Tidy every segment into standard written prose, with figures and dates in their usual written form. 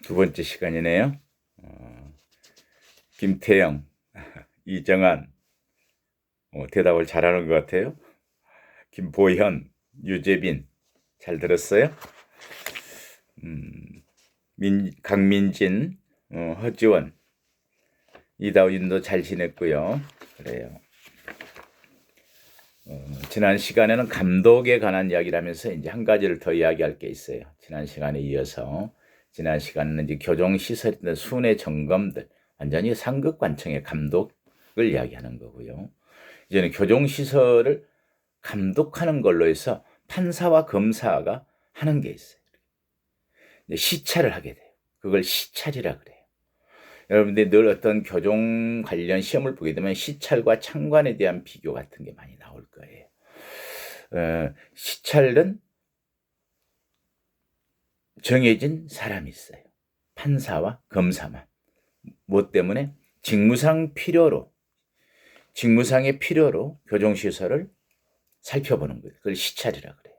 두 번째 시간이네요. 김태영, 이정한, 대답을 잘하는 것 같아요. 김보현, 유재빈, 잘 들었어요? 강민진, 허지원, 이다윈도 잘 지냈고요. 그래요. 지난 시간에는 감독에 관한 이야기를 하면서 이제 한 가지를 더 이야기할 게 있어요. 지난 시간에 이어서 지난 시간에는 이제 교정시설이나 순회 점검들 완전히 상급관청의 감독을 이야기하는 거고요. 이제는 교정시설을 감독하는 걸로 해서 판사와 검사가 하는 게 있어요. 시찰을 하게 돼요. 그걸 시찰이라 그래요. 여러분들이 늘 어떤 교정 관련 시험을 보게 되면 시찰과 참관에 대한 비교 같은 게 많이 나올 거예요. 시찰은 정해진 사람이 있어요. 판사와 검사만. 뭐 때문에? 직무상의 필요로 교정시설을 살펴보는 거예요. 그걸 시찰이라 그래요.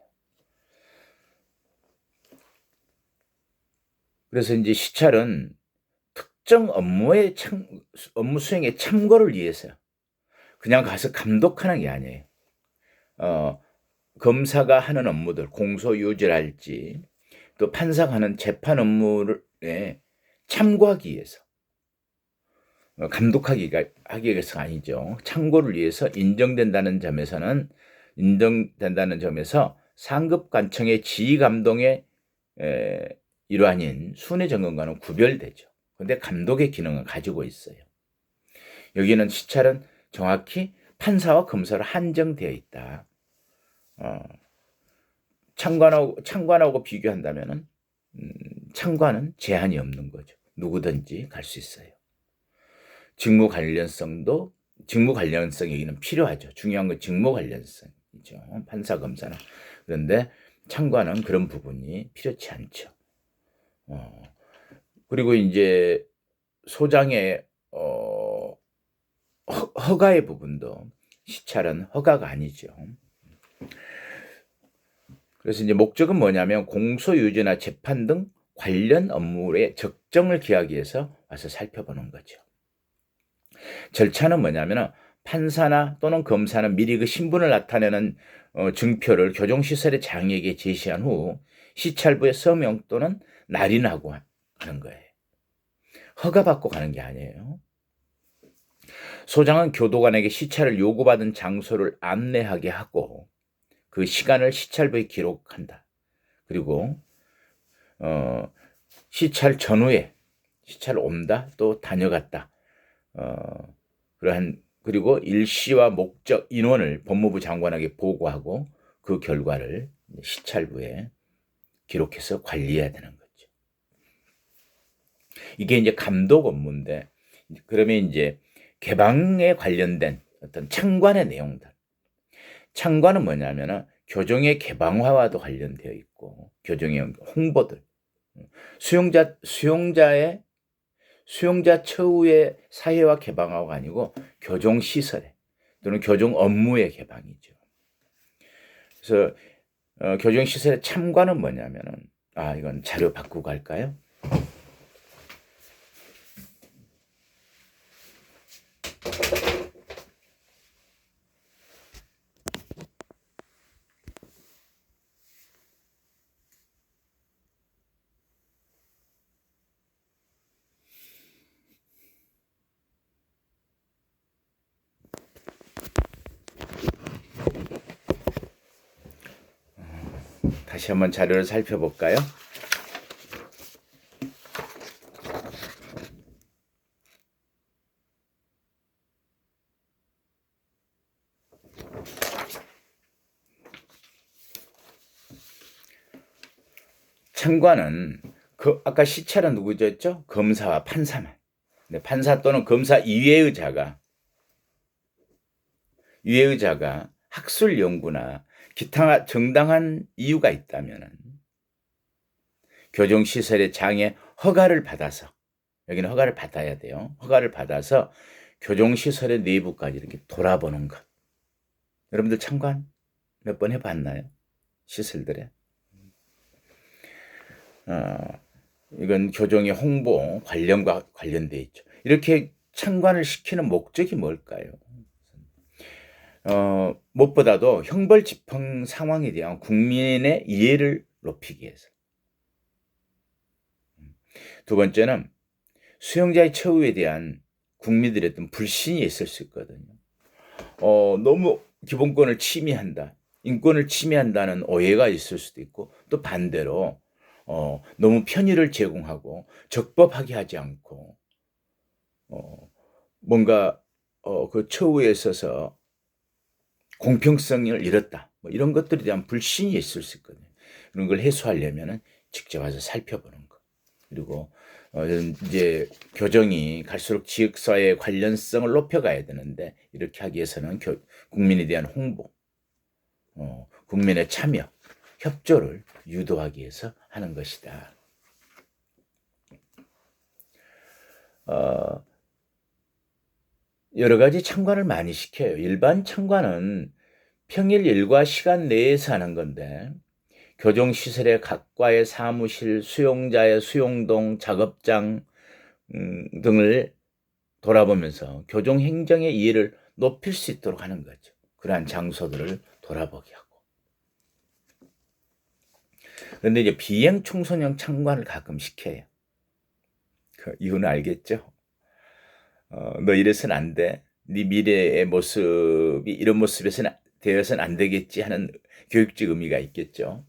그래서 이제 시찰은 특정 업무 수행에 참고를 위해서 그냥 가서 감독하는 게 아니에요. 검사가 하는 업무들, 공소유지랄지 또 판사가 하는 재판 업무에 참고하기 위해서 하기 위해서 아니죠. 참고를 위해서 인정된다는 점에서 상급관청의 지휘감독의 일환인 순회점검과는 구별되죠. 그런데 감독의 기능을 가지고 있어요. 여기는 시찰은 정확히 판사와 검사로 한정되어 있다. 참관하고 비교한다면은 참관은 제한이 없는 거죠. 누구든지 갈 수 있어요. 직무 관련성이 여기는 필요하죠. 중요한 건 직무 관련성이죠. 판사 검사는. 그런데 참관은 그런 부분이 필요치 않죠. 그리고 이제 소장의 허가의 부분도 시찰은 허가가 아니죠. 그래서 이제 목적은 뭐냐면 공소유지나 재판 등 관련 업무의 적정을 기하기 위해서 와서 살펴보는 거죠. 절차는 뭐냐면 판사나 또는 검사는 미리 그 신분을 나타내는 증표를 교정시설의 장에게 제시한 후 시찰부에 서명 또는 날인하고 하는 거예요. 허가받고 가는 게 아니에요. 소장은 교도관에게 시찰을 요구받은 장소를 안내하게 하고 그 시간을 시찰부에 기록한다. 그리고 시찰 전후에 시찰 온다 또 다녀갔다. 그리고 일시와 목적 인원을 법무부 장관에게 보고하고 그 결과를 시찰부에 기록해서 관리해야 되는 거죠. 이게 이제 감독 업무인데 그러면 이제 개방에 관련된 어떤 참관의 내용들. 참관은 뭐냐면은 교정의 개방화와도 관련되어 있고 교정의 홍보들, 수용자 처우의 사회화 개방화가 아니고 교정 시설에 또는 교정 업무의 개방이죠. 그래서 교정 시설의 참관은 뭐냐면은 이건 자료 바꾸고 갈까요? 다시 한번 자료를 살펴볼까요? 참관은 아까 시찰은 누구였죠? 검사와 판사만. 판사 또는 검사 이외의 자가 학술 연구나 기타 정당한 이유가 있다면 교정시설의 장에 허가를 받아서 여기는 허가를 받아야 돼요. 허가를 받아서 교정시설의 내부까지 이렇게 돌아보는 것. 여러분들 참관 몇 번 해봤나요? 시설들에. 이건 교정의 홍보 관련과 관련돼 있죠. 이렇게 창관을 시키는 목적이 뭘까요? 무엇보다도 형벌 집행 상황에 대한 국민의 이해를 높이기 위해서. 두 번째는 수용자의 처우에 대한 국민들의 어떤 불신이 있을 수 있거든요. 너무 기본권을 침해한다, 인권을 침해한다는 오해가 있을 수도 있고, 또 반대로 너무 편의를 제공하고 적법하게 하지 않고 뭔가 그 처우에 있어서 공평성을 잃었다, 뭐 이런 것들에 대한 불신이 있을 수 있거든요. 그런 걸 해소하려면은 직접 와서 살펴보는 거. 그리고 이제 교정이 갈수록 지역사회의 관련성을 높여가야 되는데, 이렇게 하기 위해서는 국민에 대한 홍보, 국민의 참여, 협조를 유도하기 위해서 하는 것이다. 여러 가지 참관을 많이 시켜요. 일반 참관은 평일 일과 시간 내에서 하는 건데, 교정시설의 각과의 사무실, 수용자의 수용동, 작업장 등을 돌아보면서 교정 행정의 이해를 높일 수 있도록 하는 거죠. 그러한 장소들을 돌아보게 하고. 그런데 이제 비행 청소년 참관을 가끔 시켜요. 그 이유는 알겠죠? 너 이래서는 안 돼. 네 미래의 모습이 이런 모습에서는 되어서는 안 되겠지 하는 교육적 의미가 있겠죠.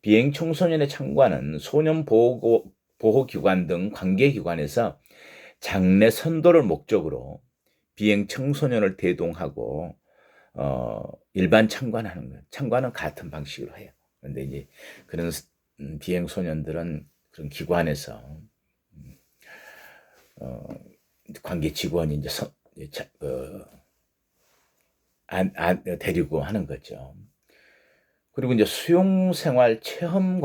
비행 청소년의 참관은 소년 보호기관 등 관계기관에서 장래 선도를 목적으로 비행 청소년을 대동하고 일반 참관하는 거예요. 참관은 같은 방식으로 해요. 그런데 이제 그런 비행 소년들은 그런 기관에서 관계 직원이 이제 데리고 하는 거죠. 그리고 이제 수용생활 체험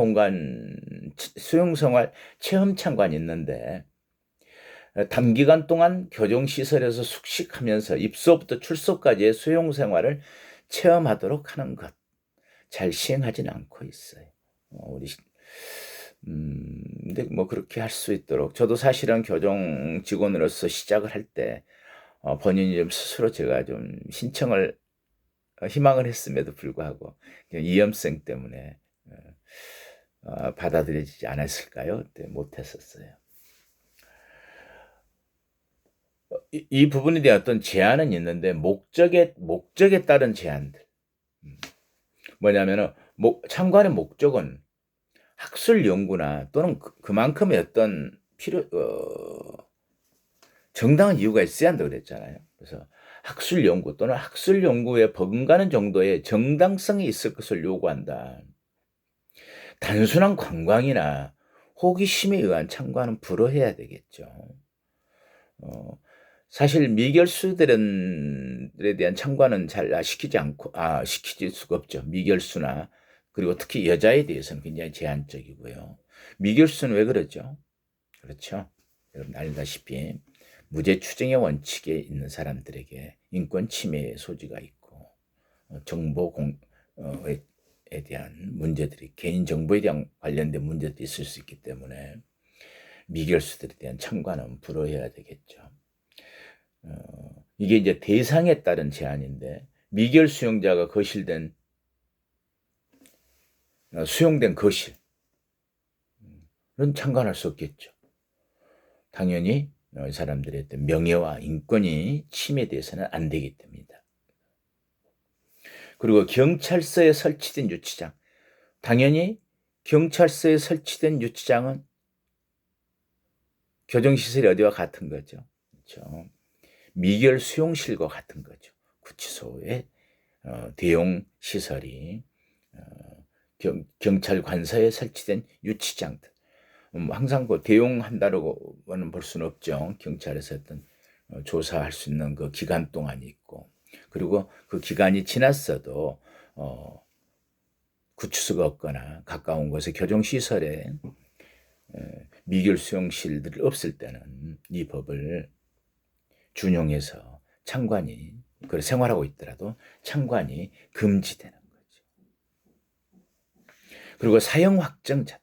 참관이 있는데, 단기간 동안 교정시설에서 숙식하면서 입소부터 출소까지의 수용생활을 체험하도록 하는 것, 잘 시행하지는 않고 있어요. 근데 뭐 그렇게 할 수 있도록, 저도 사실은 교정 직원으로서 시작을 할 때 본인이 좀 스스로 제가 좀 신청을 희망을 했음에도 불구하고 위험성 때문에 받아들여지지 않았을까요? 그때 못했었어요. 이 부분에 대한 어떤 제한은 있는데, 목적에 따른 제한들. 뭐냐면은 참관의 목적은 학술 연구나 또는 그만큼의 어떤 정당한 이유가 있어야 한다고 그랬잖아요. 그래서 학술 연구 또는 학술 연구에 버금가는 정도의 정당성이 있을 것을 요구한다. 단순한 관광이나 호기심에 의한 참관은 불허해야 되겠죠. 사실 미결수들에 대한 참관은 잘 시키질 수가 없죠. 미결수나, 그리고 특히 여자에 대해서는 굉장히 제한적이고요. 미결수는 왜 그러죠? 그렇죠. 여러분 알다시피 무죄 추정의 원칙에 있는 사람들에게 인권 침해의 소지가 있고, 정보에 대한 문제들이, 개인 정보에 대한 관련된 문제들이 있을 수 있기 때문에 미결수들에 대한 참관은 불허해야 되겠죠. 이게 이제 대상에 따른 제한인데, 미결 수용자가 수용된 거실은 참관할 수 없겠죠. 당연히 이 사람들의 어떤 명예와 인권이 침해돼서는 안 되기 때문이다. 그리고 경찰서에 설치된 유치장, 당연히 경찰서에 설치된 유치장은 교정시설이 어디와 같은 거죠. 그렇죠. 미결 수용실과 같은 거죠. 구치소의 대용 시설이 경찰 관서에 설치된 유치장들. 항상 대용한다고는 볼 수는 없죠. 경찰에서 어떤 조사할 수 있는 그 기간 동안이 있고, 그리고 그 기간이 지났어도 구치소가 없거나 가까운 곳에 교정시설에 미결 수용실들이 없을 때는 이 법을 준용해서 참관이, 그걸 생활하고 있더라도 참관이 금지되는 거죠. 그리고 사형 확정자들,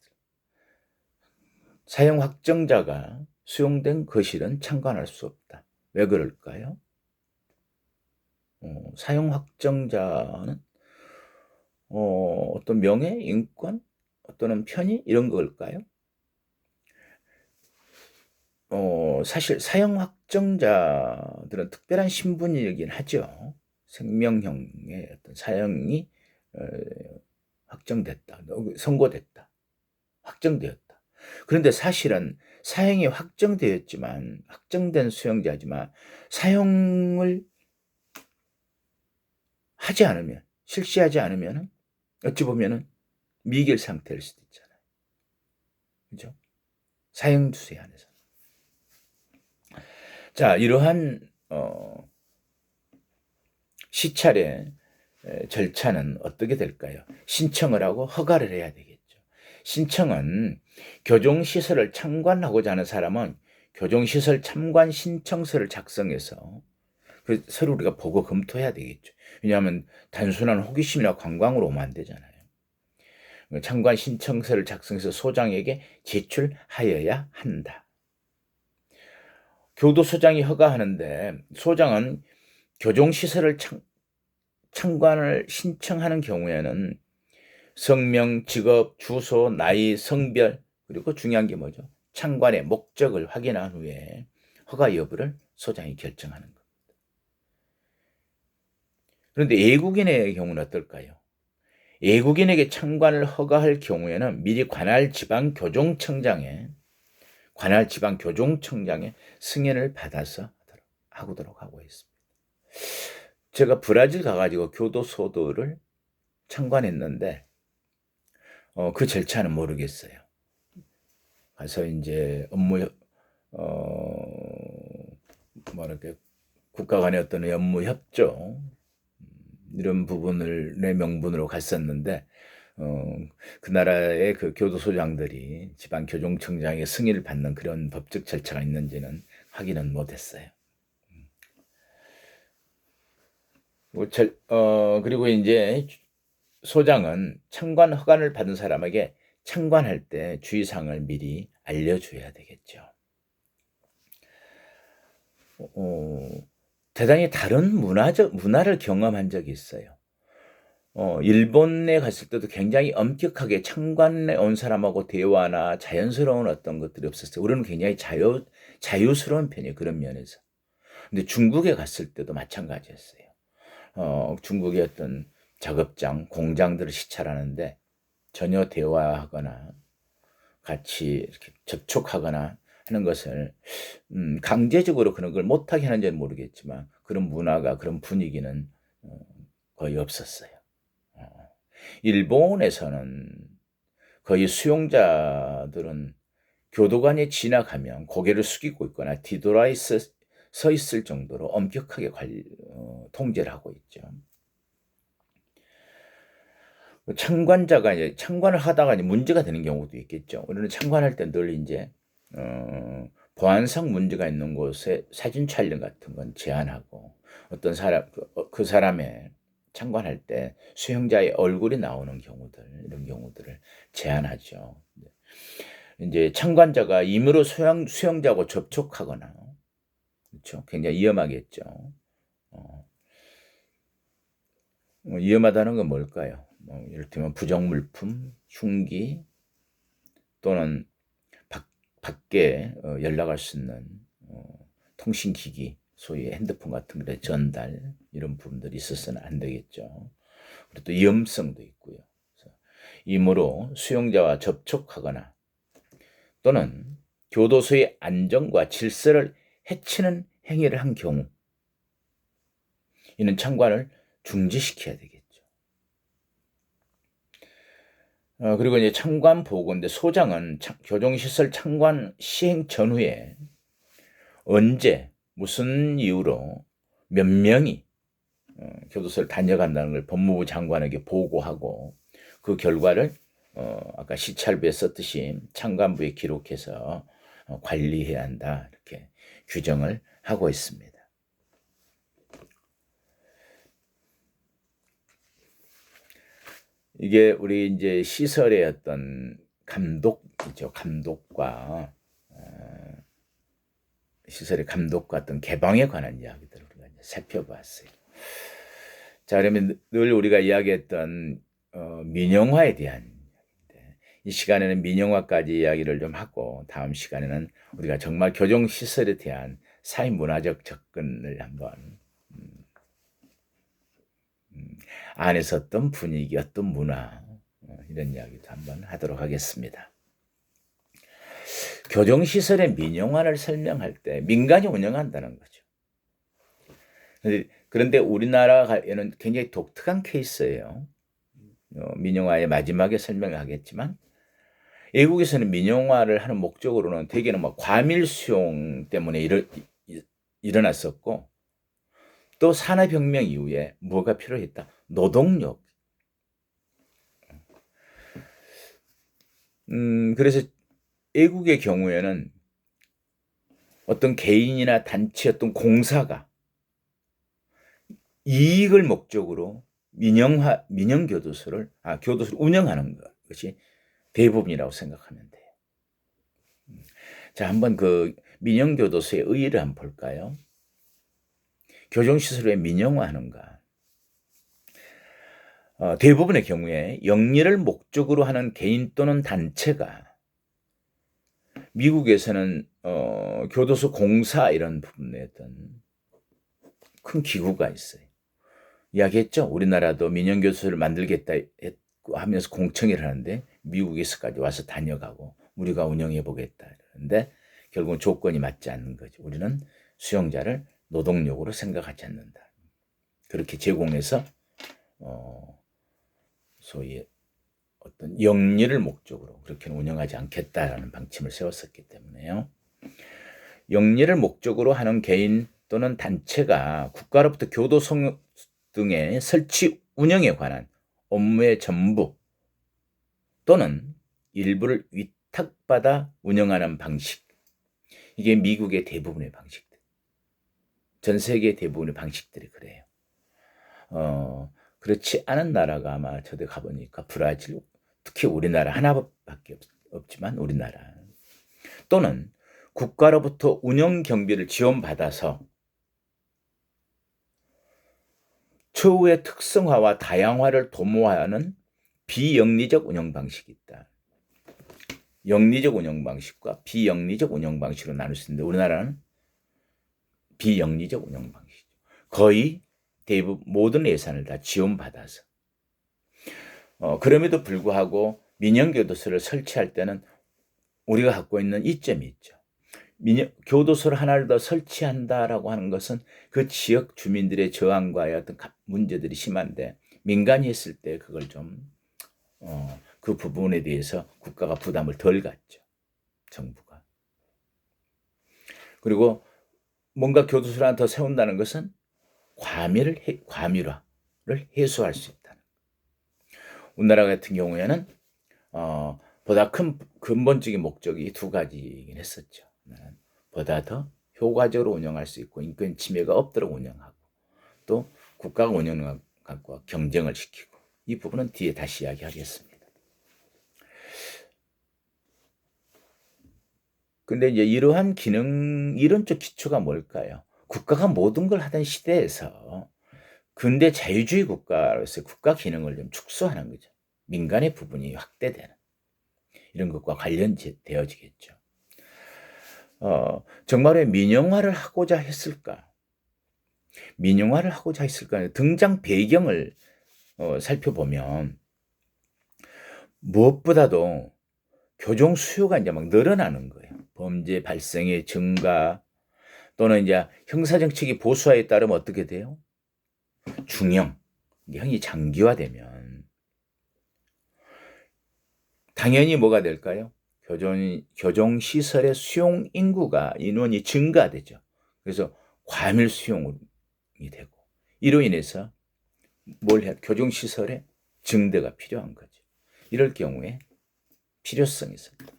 사형 확정자가 수용된 거실은 참관할 수 없다. 왜 그럴까요? 사형 확정자는 어떤 명예, 인권, 또는 편의 이런 걸까요? 사실 사형 확정자들은 특별한 신분이긴 하죠. 생명형의 어떤 사형이 확정됐다, 선고됐다, 확정되었다. 그런데 사실은 사형이 확정된 수용자지만 사형을 하지 않으면, 실시하지 않으면 어찌 보면은 미결 상태일 수도 있잖아요. 그죠? 사형수에 한해서. 자, 이러한 시찰의 절차는 어떻게 될까요? 신청을 하고 허가를 해야 되겠죠. 신청은 교정시설을 참관하고자 하는 사람은 교정시설 참관 신청서를 작성해서 그 서로 우리가 보고 검토해야 되겠죠. 왜냐하면 단순한 호기심이나 관광으로 오면 안 되잖아요. 참관 신청서를 작성해서 소장에게 제출하여야 한다. 교도소장이 허가하는데 소장은 교정시설을 참관을 신청하는 경우에는 성명, 직업, 주소, 나이, 성별, 그리고 중요한 게 뭐죠? 참관의 목적을 확인한 후에 허가 여부를 소장이 결정하는 겁니다. 그런데 외국인의 경우는 어떨까요? 외국인에게 참관을 허가할 경우에는 미리 관할 지방교정청장의 승인을 받아서 하도록 하고 있습니다. 제가 브라질 가가지고 교도소들을 참관했는데 그 절차는 모르겠어요. 가서 이제 뭐랄까 국가 간의 어떤 업무 협조 이런 부분을 내 명분으로 갔었는데 그 나라의 그 교도소장들이 지방 교정청장의 승인을 받는 그런 법적 절차가 있는지는 확인은 못했어요. 그리고 이제 소장은 참관 허가를 받은 사람에게 참관할 때 주의사항을 미리 알려줘야 되겠죠. 대단히 다른 문화를 경험한 적이 있어요. 일본에 갔을 때도 굉장히 엄격하게 참관에 온 사람하고 대화나 자연스러운 어떤 것들이 없었어요. 우리는 굉장히 자유스러운 편이에요. 그런 면에서. 근데 중국에 갔을 때도 마찬가지였어요. 중국의 어떤 작업장, 공장들을 시찰하는데 전혀 대화하거나 같이 이렇게 접촉하거나 하는 것을 강제적으로 그런 걸 못하게 하는지는 모르겠지만 그런 문화가, 그런 분위기는 거의 없었어요. 일본에서는 거의 수용자들은 교도관이 지나가면 고개를 숙이고 있거나 뒤돌아 서 있을 정도로 엄격하게 통제를 하고 있죠. 참관자가 이제 참관을 하다가 이제 문제가 되는 경우도 있겠죠. 우리는 참관할 때 늘 이제 보안상 문제가 있는 곳에 사진 촬영 같은 건 제한하고 어떤 사람 그 사람의 참관할 때 수용자의 얼굴이 나오는 경우들 이런 경우들을 제한하죠. 이제 참관자가 임의로 수용자하고 접촉하거나 그렇죠. 굉장히 위험하겠죠. 위험하다는 건 뭘까요? 이를테면 부정물품, 흉기 또는 밖에 연락할 수 있는 통신기기, 소위 핸드폰 같은 것의 전달 이런 부분들이 있어서는 안 되겠죠. 그리고 또 위험성도 있고요. 그래서 임의로 수용자와 접촉하거나 또는 교도소의 안정과 질서를 해치는 행위를 한 경우 이는 참관을 중지시켜야 되겠죠. 그리고 이제 참관 보고인데 소장은 교정시설 참관 시행 전후에 언제 무슨 이유로 몇 명이 교도소를 다녀간다는 걸 법무부 장관에게 보고하고 그 결과를 아까 시찰부에 썼듯이 참관부에 기록해서 관리해야 한다 이렇게 규정을 하고 있습니다. 이게 우리 이제 시설의 어떤 감독이죠. 감독과 시설의 감독과 어떤 개방에 관한 이야기들을 우리가 이제 살펴봤어요. 자, 그러면 늘 우리가 이야기했던 민영화에 대한 이야기인데, 이 시간에는 민영화까지 이야기를 좀 하고, 다음 시간에는 우리가 정말 교정 시설에 대한 사회 문화적 접근을 한번 안에서 어떤 분위기, 어떤 문화 이런 이야기도 한번 하도록 하겠습니다. 교정시설의 민영화를 설명할 때 민간이 운영한다는 거죠. 그런데 우리나라에는 굉장히 독특한 케이스예요. 민영화의 마지막에 설명하겠지만, 외국에서는 민영화를 하는 목적으로는 대개는 뭐 과밀 수용 때문에 일어났었고, 또 산업혁명 이후에 뭐가 필요했다? 노동력. 그래서 외국의 경우에는 어떤 개인이나 단체, 어떤 공사가 이익을 목적으로 교도소를 운영하는 것이 대부분이라고 생각하면 돼요. 자, 한번 그 민영교도소의 의의를 한번 볼까요? 교정시설을 왜 민영화하는가? 대부분의 경우에 영리를 목적으로 하는 개인 또는 단체가, 미국에서는 교도소 공사 이런 부분에 어떤 큰 기구가 있어요. 이야기했죠. 우리나라도 민영교도소를 만들겠다 하면서 공청회를 하는데 미국에서까지 와서 다녀가고 우리가 운영해 보겠다 그러는데 결국은 조건이 맞지 않는 거죠. 우리는 수용자를 노동력으로 생각하지 않는다. 그렇게 제공해서 소위 어떤 영리를 목적으로 그렇게는 운영하지 않겠다라는 방침을 세웠었기 때문에요. 영리를 목적으로 하는 개인 또는 단체가 국가로부터 교도소 등의 설치 운영에 관한 업무의 전부 또는 일부를 위탁받아 운영하는 방식, 이게 미국의 대부분의 방식들, 전 세계 대부분의 방식들이 그래요. 그렇지 않은 나라가 아마 저도 가보니까 브라질, 특히 우리나라 하나밖에 없지만 우리나라, 또는 국가로부터 운영 경비를 지원받아서 처우의 특성화와 다양화를 도모하는 비영리적 운영 방식이 있다. 영리적 운영 방식과 비영리적 운영 방식으로 나눌 수 있는데 우리나라는 비영리적 운영 방식이죠. 거의 대부분 모든 예산을 다 지원받아서. 그럼에도 불구하고 민영교도소를 설치할 때는 우리가 갖고 있는 이점이 있죠. 교도소를 하나를 더 설치한다라고 하는 것은 그 지역 주민들의 저항과의 어떤 문제들이 심한데, 민간이 했을 때 그걸 좀 그 부분에 대해서 국가가 부담을 덜 갖죠. 정부가. 그리고 뭔가 교도소를 하나 더 세운다는 것은 과밀화를 해소할 수 있다는. 우리나라 같은 경우에는 보다 큰 근본적인 목적이 두 가지이긴 했었죠. 보다 더 효과적으로 운영할 수 있고 인권 침해가 없도록 운영하고, 또 국가가 운영하는 것과 경쟁을 시키고, 이 부분은 뒤에 다시 이야기하겠습니다. 근데 이제 이러한 이론적 기초가 뭘까요? 국가가 모든 걸 하던 시대에서 근대 자유주의 국가로서 국가 기능을 좀 축소하는 거죠. 민간의 부분이 확대되는 이런 것과 관련되어지겠죠. 정말 왜 민영화를 하고자 했을까? 민영화를 하고자 했을까? 등장 배경을 살펴보면 무엇보다도 교정 수요가 이제 막 늘어나는 거예요. 범죄 발생의 증가, 또는 이제 형사정책이 보수화에 따르면 어떻게 돼요? 중형, 형이 장기화되면 당연히 뭐가 될까요? 교정시설의 수용 인원이 증가되죠. 그래서 과밀 수용이 되고, 이로 인해서 교정시설의 증대가 필요한 거죠. 이럴 경우에 필요성이 있습니다.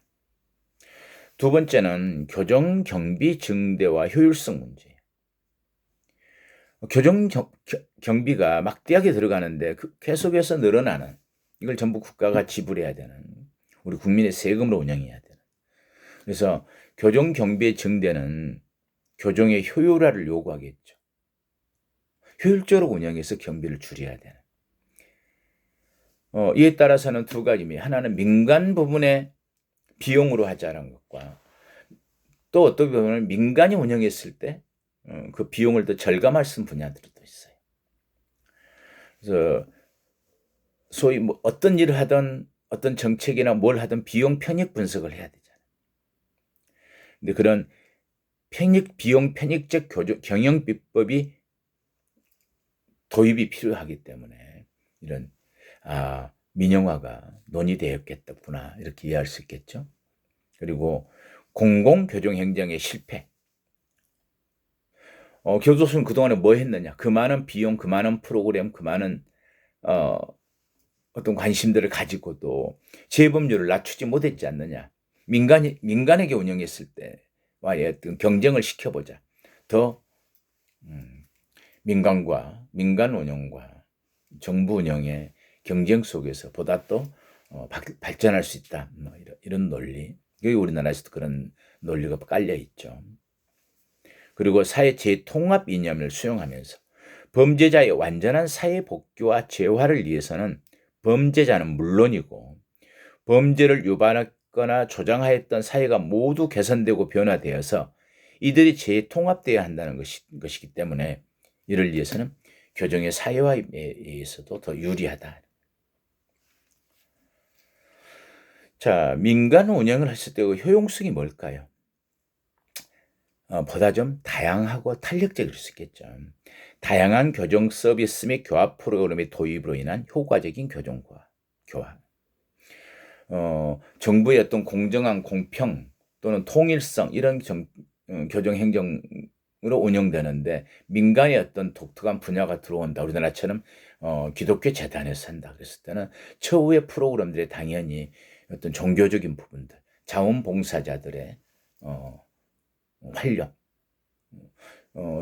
두 번째는 교정 경비 증대와 효율성 문제예요. 교정 경비가 막대하게 들어가는데 계속해서 늘어나는, 이걸 전부 국가가 지불해야 되는 우리 국민의 세금으로 운영해야 되는. 그래서 교정 경비의 증대는 교정의 효율화를 요구하겠죠. 효율적으로 운영해서 경비를 줄여야 되는. 이에 따라서는 두 가지입니다. 하나는 민간 부분의 비용으로 하자는 것과 또 어떻게 보면 민간이 운영했을 때 그 비용을 더 절감할 수 있는 분야들이 또 있어요. 그래서 소위 뭐 어떤 일을 하든 어떤 정책이나 뭘 하든 비용 편익 분석을 해야 되잖아요. 근데 그런 비용 편익적 경영 비법이 도입이 필요하기 때문에 이런 민영화가 논의되었겠구나 이렇게 이해할 수 있겠죠. 그리고 공공교정행정의 실패. 교도소는 그동안에 뭐 했느냐. 그 많은 비용, 그 많은 프로그램, 그 많은 어떤 관심들을 가지고도 재범률을 낮추지 못했지 않느냐. 민간에게 운영했을 때와의 어떤 경쟁을 시켜보자. 더 민간 운영과 정부 운영의 경쟁 속에서 보다 또 발전할 수 있다. 뭐 이런 논리. 여기 우리나라에서도 그런 논리가 깔려 있죠. 그리고 사회 재통합 이념을 수용하면서 범죄자의 완전한 사회 복귀와 재활을 위해서는 범죄자는 물론이고 범죄를 유발하거나 조장하였던 사회가 모두 개선되고 변화되어서 이들이 재통합되어야 한다는 것이기 때문에 이를 위해서는 교정의 사회화에 의해서도 더 유리하다. 자, 민간 운영을 했을 때 그 효용성이 뭘까요? 보다 좀 다양하고 탄력적일 수 있겠죠. 다양한 교정 서비스 및 교합 프로그램의 도입으로 인한 효과적인 교화. 정부의 어떤 공정한 공평 또는 통일성 이런 교정 행정으로 운영되는데 민간의 어떤 독특한 분야가 들어온다. 우리나라처럼 기독교 재단에서 한다 그랬을 때는 처우의 프로그램들이 당연히 어떤 종교적인 부분들, 자원봉사자들의 활력,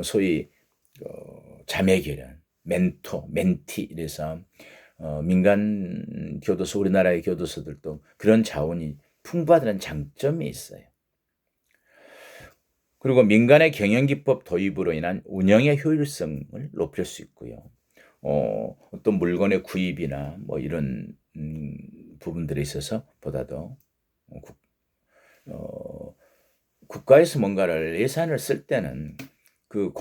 소위 자매결연, 멘티 이래서 민간 교도소, 우리나라의 교도소들도 그런 자원이 풍부하다는 장점이 있어요. 그리고 민간의 경영기법 도입으로 인한 운영의 효율성을 높일 수 있고요. 어떤 물건의 구입이나 뭐 이런 부분들에 있어서 보다도 국가에서 뭔가를 예산을 쓸 때는 그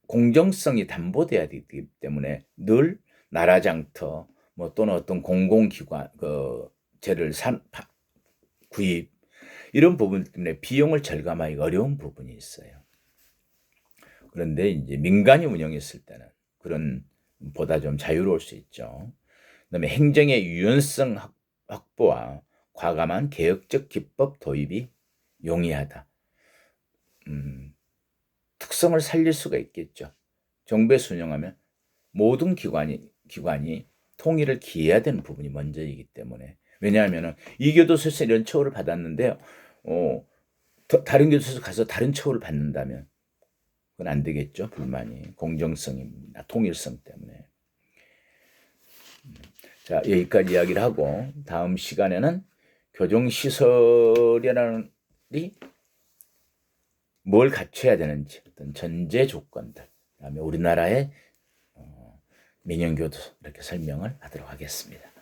공정성이 담보돼야 되기 때문에 늘 나라장터 뭐 또는 어떤 공공기관 재를 구입 이런 부분 때문에 비용을 절감하기 어려운 부분이 있어요. 그런데 이제 민간이 운영했을 때는 그런 보다 좀 자유로울 수 있죠. 그다음에 행정의 유연성 확보와 과감한 개혁적 기법 도입이 용이하다. 특성을 살릴 수가 있겠죠. 정부에서 운영하면 모든 기관이 통일을 기해야 되는 부분이 먼저이기 때문에. 왜냐하면 이 교도소에서 이런 처우를 받았는데 다른 교도소에서 가서 다른 처우를 받는다면 그건 안 되겠죠. 불만이 공정성입니다. 통일성 때문에. 자, 여기까지 이야기를 하고 다음 시간에는 교정시설이라는 뭘 갖춰야 되는지 어떤 전제 조건들, 그다음에 우리나라의 민영교도소 이렇게 설명을 하도록 하겠습니다.